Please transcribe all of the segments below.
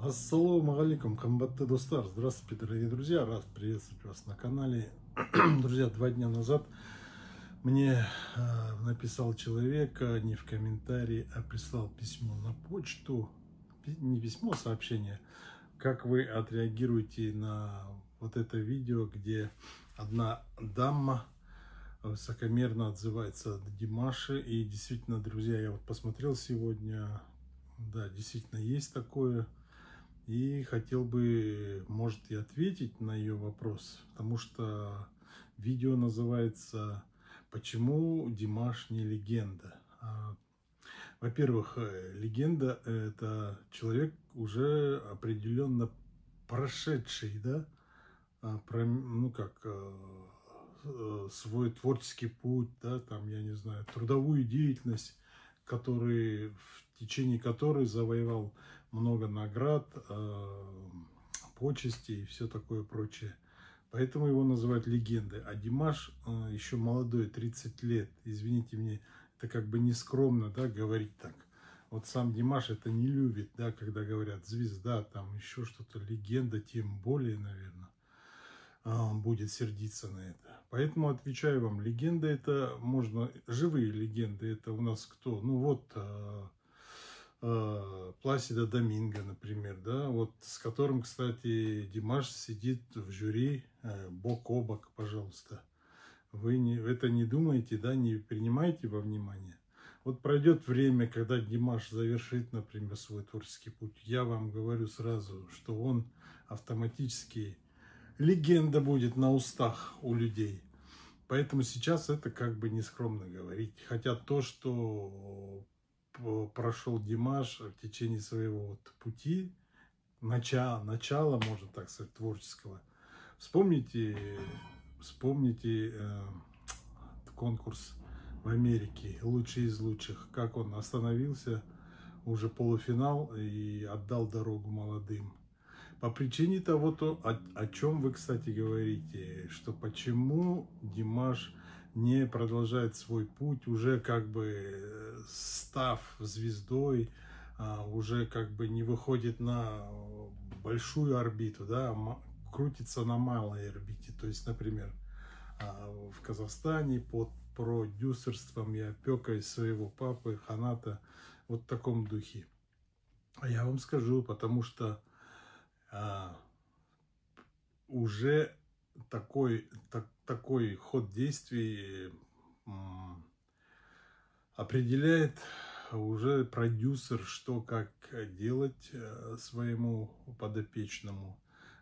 Ассаламу алейкум, комбатты достар. Здравствуйте, дорогие друзья. Рад приветствовать вас на канале. Друзья, 2 дня назад мне написал человек, не в комментарии, а прислал письмо на почту. Не письмо, а сообщение. Как вы отреагируете на вот это видео, где одна дама высокомерно отзывается о Димаше. И действительно, друзья, я вот посмотрел сегодня, да, действительно есть такое. И хотел бы, может, и ответить на ее вопрос, потому что видео называется «Почему Димаш не легенда?». Во-первых, легенда – это человек уже определенно прошедший, да, свой творческий путь, да, там, я не знаю, трудовую деятельность, в течение которой завоевал много наград, почестей и все такое прочее. Поэтому его называют легендой. А Димаш еще молодой, 30 лет. Извините мне, это как бы нескромно, да, говорить так. Вот сам Димаш это не любит, да, когда говорят звезда, там еще что-то, легенда, тем более, наверное, он будет сердиться на это. Поэтому отвечаю вам, легенда это можно, живые легенды, это у нас кто? Ну вот, Пласидо Доминго, например, да, вот с которым, кстати, Димаш сидит в жюри бок о бок, пожалуйста. Вы это не думаете, да, не принимаете во внимание. Вот пройдет время, когда Димаш завершит, например, свой творческий путь, я вам говорю сразу, что он автоматически легенда будет на устах у людей. Поэтому сейчас это как бы нескромно говорить. Хотя то, что прошел Димаш в течение своего вот пути, начала, можно так сказать, творческого. Вспомните конкурс в Америке «Лучший из лучших», как он остановился, уже полуфинал, и отдал дорогу молодым. По причине того, о чем вы, кстати, говорите, что почему Димаш не продолжает свой путь, уже как бы став звездой, уже как бы не выходит на большую орбиту, да, крутится на малой орбите. То есть, например, в Казахстане под продюсерством и опекой своего папы Ханата, вот в таком духе. А я вам скажу, потому что уже такой ход действий определяет уже продюсер, что как делать своему подопечному.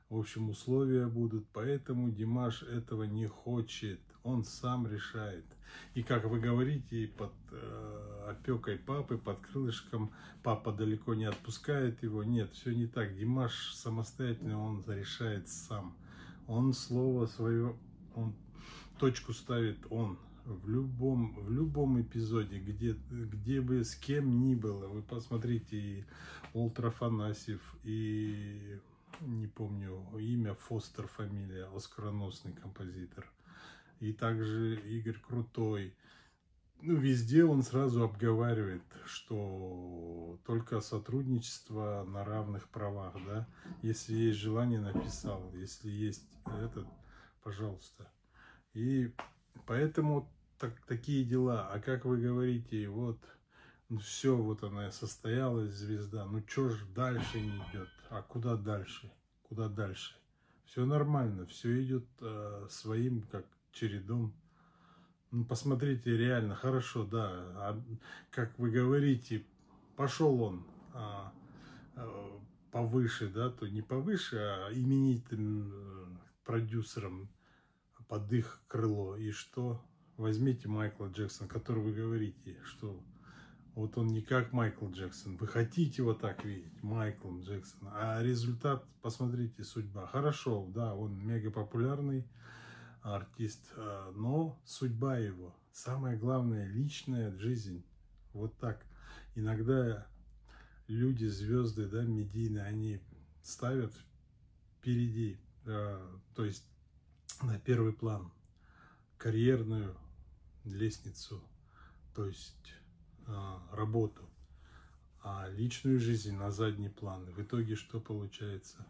В общем, условия будут, поэтому Димаш этого не хочет, он сам решает. И как вы говорите, под опекой папы, под крылышком, папа далеко не отпускает его. Нет, все не так. Димаш самостоятельно, он решает сам. Он слово свое, он точку ставит он. В любом эпизоде, где бы с кем ни было. Вы посмотрите, и Олтер Афанасьев, и не помню имя, Фостер фамилия, оскароносный композитор. И также Игорь Крутой. Ну, везде он сразу обговаривает, что только сотрудничество на равных правах, да. Если есть желание, написал. Если есть этот, пожалуйста. И поэтому такие дела. А как вы говорите, вот, ну все, вот она состоялась, звезда. Ну что ж дальше не идет? А куда дальше? Куда дальше? Все нормально, все идет своим как чередом. Ну, посмотрите, реально, хорошо, да. Как вы говорите, пошел он повыше, да, то не повыше, а именитым продюсером под их крыло. И что? Возьмите Майкла Джексона, который вы говорите, что вот он не как Майкл Джексон. Вы хотите его так видеть, Майклом Джексоном. А результат, посмотрите, судьба. Хорошо, да, он мега популярный артист, но судьба его, самое главное, личная жизнь. Вот так. Иногда люди, звезды, да, медийные, они ставят впереди, то есть на первый план карьерную лестницу, то есть работу. а личную жизнь на задний план. В итоге что получается?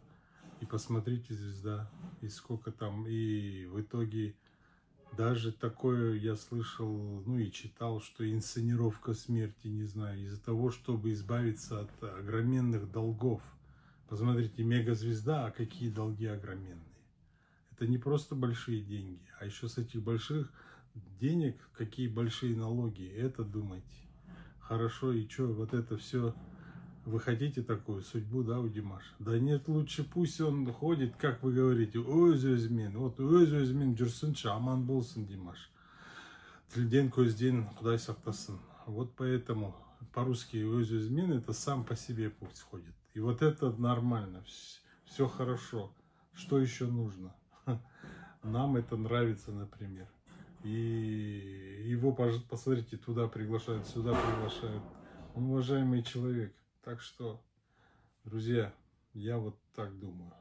И посмотрите, звезда, и сколько там, и в итоге даже такое я слышал, ну и читал, что инсценировка смерти, не знаю, из-за того, чтобы избавиться от огроменных долгов. Посмотрите, мегазвезда, а какие долги огроменные. Это не просто большие деньги, а еще с этих больших денег какие большие налоги. Это думайте. Хорошо, и что, вот это все... Вы хотите такую судьбу, да, у Димаша? Да нет, лучше пусть он ходит, как вы говорите, өзі-өзімен. Вот өзі-өзімен жүрсінші, аман болсын, Димаш. Тілден көзден Құдай сақтасын. Вот поэтому по-русски өзі-өзімен это сам по себе пусть ходит. И вот это нормально, все хорошо. Что еще нужно? Нам это нравится, например. И его, посмотрите, туда приглашают, сюда приглашают. Он уважаемый человек. Так что, друзья, я вот так думаю.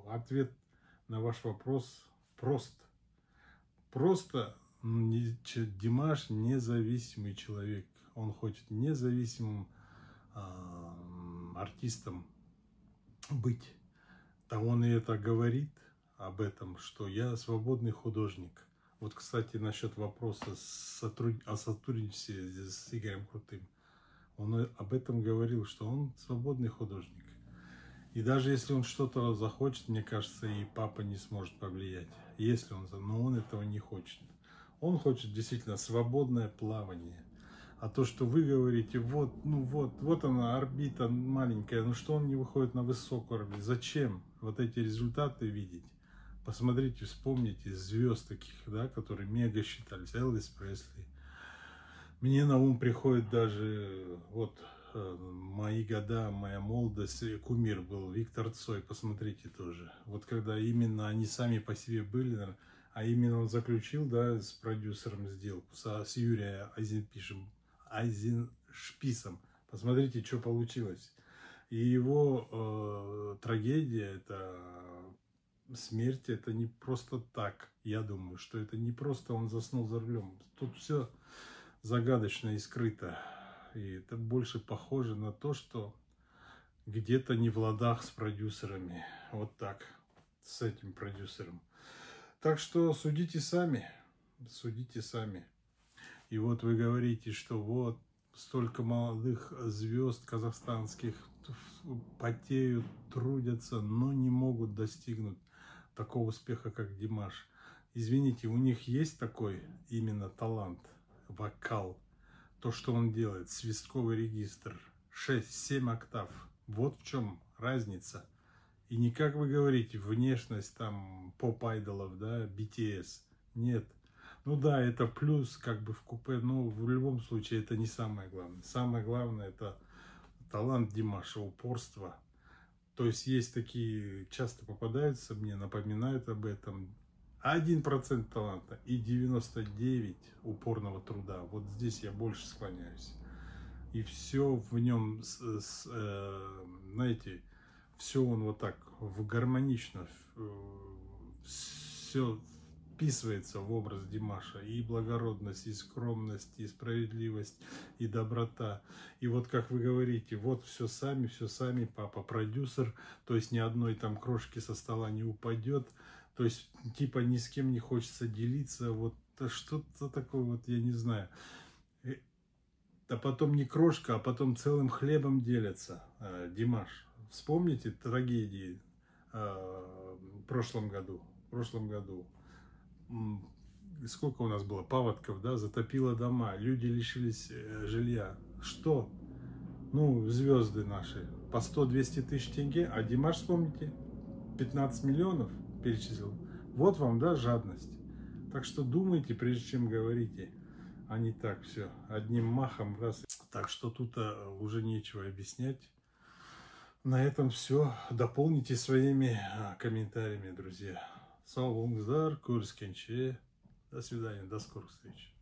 Ответ на ваш вопрос прост. Просто Димаш независимый человек. Он хочет независимым артистом быть. Да он и это говорит об этом, что я свободный художник. Вот, кстати, насчет вопроса о сотрудничестве с Игорем Крутым. Он об этом говорил, что он свободный художник. И даже если он что-то захочет, мне кажется, и папа не сможет повлиять. Если он, но он этого не хочет. Он хочет действительно свободное плавание. А то, что вы говорите, вот она, орбита маленькая, ну что он не выходит на высокую орбиту? Зачем вот эти результаты видеть? Посмотрите, вспомните звезд таких, да, которые мега считались, Элвис Пресли. Мне на ум приходит даже, вот, мои года, моя молодость, кумир был Виктор Цой, посмотрите тоже. Вот когда именно они сами по себе были, а именно он заключил, да, с продюсером сделку, с Юрием Айзеншписом. Посмотрите, что получилось. И его трагедия, это смерть, это не просто так. Я думаю, что это не просто он заснул за рулем. Тут все загадочно и скрыто. И это больше похоже на то, что где-то не в ладах с продюсерами. Вот так, с этим продюсером. Так что судите сами. Судите сами. И вот вы говорите, что вот столько молодых звезд казахстанских потеют, трудятся, но не могут достигнуть такого успеха, как Димаш. Извините, у них есть такой именно талант, вокал, то, что он делает, свистковый регистр, 6-7 октав. Вот в чем разница. И не как вы говорите, внешность там поп-айдолов, да, BTS. Нет. Ну да, это плюс как бы в купе, но в любом случае это не самое главное. Самое главное это талант Димаша, упорство. То есть есть такие, часто попадаются мне, напоминают об этом. 1% таланта и 99% упорного труда. Вот здесь я больше склоняюсь. И все в нем, знаете, все он вот так гармонично, все вписывается в образ Димаша. И благородность, и скромность, и справедливость, и доброта. И вот как вы говорите, вот все сами, папа продюсер, то есть ни одной там крошки со стола не упадет. То есть типа ни с кем не хочется делиться, вот что-то такое, вот я не знаю. А потом не крошка, а потом целым хлебом делятся, Димаш. Вспомните трагедии в прошлом году. Сколько у нас было паводков, да, затопило дома, люди лишились жилья. Что? Ну, звезды наши по 100-200 тысяч тенге, а Димаш, вспомните, 15 миллионов перечислил. Вот вам, да, жадность. Так что думайте, прежде чем говорите, а не так все, одним махом раз. Так что тут уже нечего объяснять. На этом все. Дополните своими комментариями, друзья. Сау болыңыздар, көріскенше. До свидания, до скорых встреч.